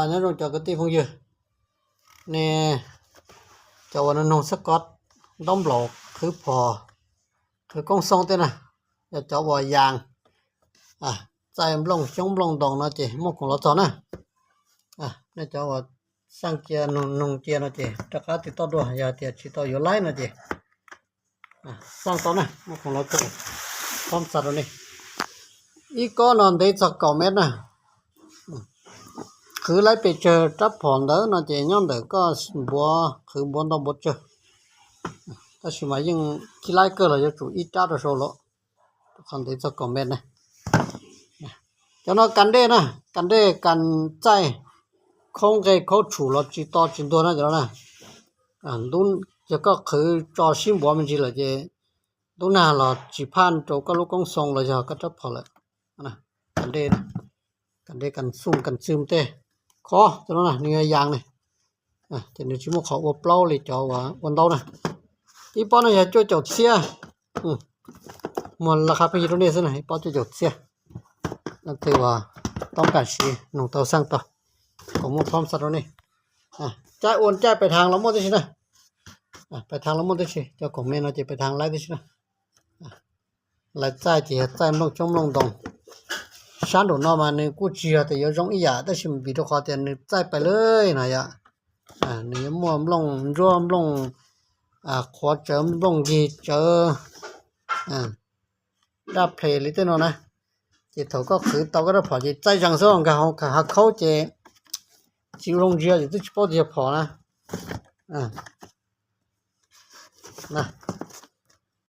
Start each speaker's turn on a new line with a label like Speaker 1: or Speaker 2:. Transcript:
Speaker 1: นั่นลงจากกติพงเยอะนี่เจ้าวันนงสกอตด้อมหลอกคือพอคือกองซองเต้น่ะจะเจ้าว่ายางใจลงจงลงดองนะเจหมกของเราตอนน่ะนี่เจ้าว่าสร้างเกียร์นงเกียร์นะเจตะกาติดต่อด้วยอย่าเตียชิต่ออยู่ไล่นะเจสร้างตอนน่ะหมกของเราตัวพร้อมสัตว์นี่อีกก็นอนได้สัก9 เมตรนะคือไล่ไปเจอจับผ่อนเด้อนะเจย้อนเด้อก็บัวคือบัวต้องบดเจอถ้าสิมายังที่ไล่เกิดเราจะจุอีจ้าตัวโซโลคันได้สัก9 เมตรนะเจ้าน้อกันเด้นะกันเด้กันใจคงใจเขาถูเราจิตต่อจินตัวนะเจ้านะดุนจะก็คือจอชิมบัวมันจีละเจดุน่าเราจิพานโจก็ลูกกงทรงเราจะก็จะพอละนะกันเด้กันซุ่มกันซึมเต้ขอเจ้านะนี่ยางนี่จะนึกชิมขอว่าเปล่าเลยเจ้าว่าวันเดานะอีป้อนน่ะจะจ่อเสียมันราคาไปอยู่ตรงนี้ซะนะอีป้อนจ่อเสียนั่นถือว่าต้องการสิน้องเตาสร้างต่อผมพร้อมสัตว์นี่จ่ายโอนจ่ายไปทางละหมดได้สินะไปทางละหมดได้สิเจ้าของแม่น่าจะไปทางไล่ได้สินะไล่จ่ายจีจ่ายลงจงลงดองฉันโดนนอมานี่กูจีแต่ยงอีหยาแต่สิมีตัวขอแต่นี่จ่ายไปเลยนะยะนี่ม่วมลงรวมลงขอเจิมลงดีเจอรับเพลย์ลิเตนนะจิตเขาก็คือตอก็ได้พอจิใจจังซ่องกับเขาเจจิลงเจียจิตพอจะพอนะ